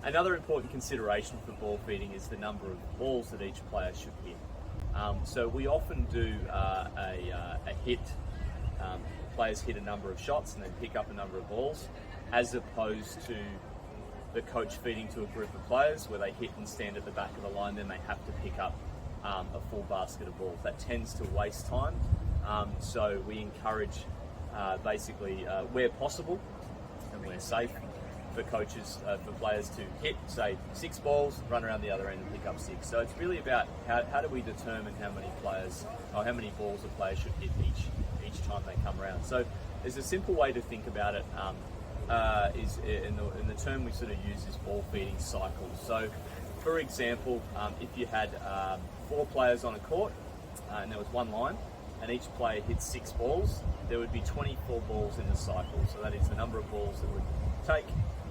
Another important consideration for ball feeding is the number of balls that each player should hit. So we often do a hit. Players hit a number of shots and then pick up a number of balls, as opposed to the coach feeding to a group of players where they hit and stand at the back of the line, then they have to pick up a full basket of balls. That tends to waste time. So we encourage basically where possible and where safe for coaches, for players to hit, say, 6 balls, run around the other end and pick up 6. So it's really about how do we determine how many players or how many balls a player should hit each time they come around. So there's a simple way to think about it. Is in the term we sort of use is ball feeding cycles. So, for example, if you had 4 players on a court and there was one line, and each player hits 6 balls, there would be 24 balls in the cycle. So that is the number of balls that would take.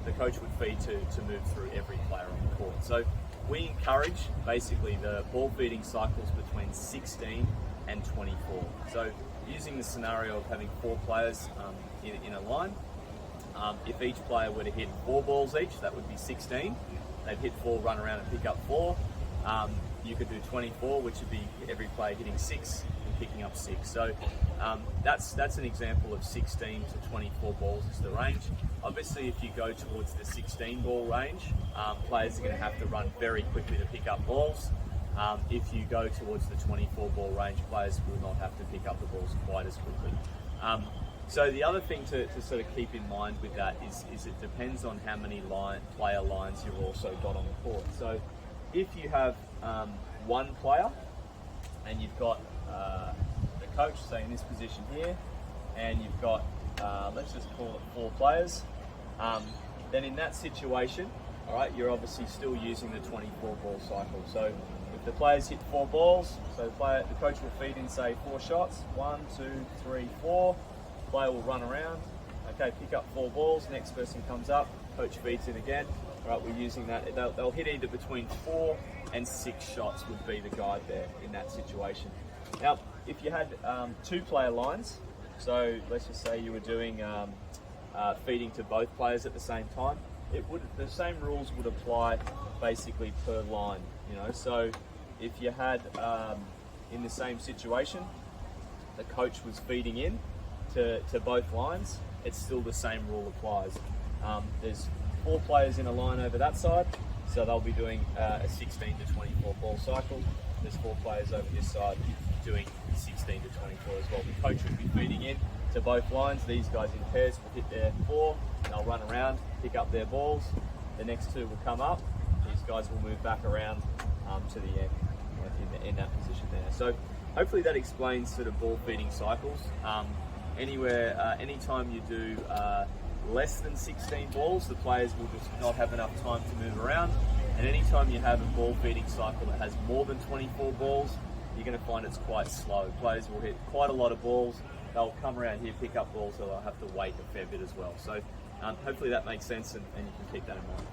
The coach would feed to move through every player on the court. So we encourage basically the ball feeding cycles between 16 and 24. So using the scenario of having 4 players in a line, if each player were to hit 4 balls each, that would be 16. They'd hit 4, run around and pick up 4. You could do 24, which would be every player hitting 6 and picking up 6. So that's an example of 16 to 24 balls is the range. Obviously, if you go towards the 16 ball range, players are going to have to run very quickly to pick up balls. If you go towards the 24 ball range, players will not have to pick up the balls quite as quickly. So the other thing to sort of keep in mind with that is it depends on how many player lines you've also got on the court. So if you have one player and you've got the coach, say in this position here, and you've got, let's just call it 4 players, then in that situation, all right, you're obviously still using the 24 ball cycle. So if the players hit 4 balls, so the coach will feed in, say, 4 shots, 1, 2, 3, 4. Player will run around, okay, pick up 4 balls, next person comes up, coach feeds in again. All right, we're using that. They'll hit either between 4 and 6 shots would be the guide there in that situation. Now, if you had 2 player lines, so let's just say you were doing feeding to both players at the same time, the same rules would apply basically per line, you know. So if you had in the same situation, the coach was feeding in to both lines, it's still the same rule applies. There's 4 players in a line over that side, so they'll be doing a 16 to 24 ball cycle. There's 4 players over this side doing 16 to 24 as well. The coach will be feeding in to both lines. These guys in pairs will hit their 4, they'll run around, pick up their balls. The next 2 will come up. These guys will move back around to the end, like in that position there. So hopefully that explains sort of ball feeding cycles. Anytime you do less than 16 balls, the players will just not have enough time to move around. And anytime you have a ball feeding cycle that has more than 24 balls, you're going to find it's quite slow. Players will hit quite a lot of balls. They'll come around here, pick up balls, so they'll have to wait a fair bit as well. So hopefully that makes sense and you can keep that in mind.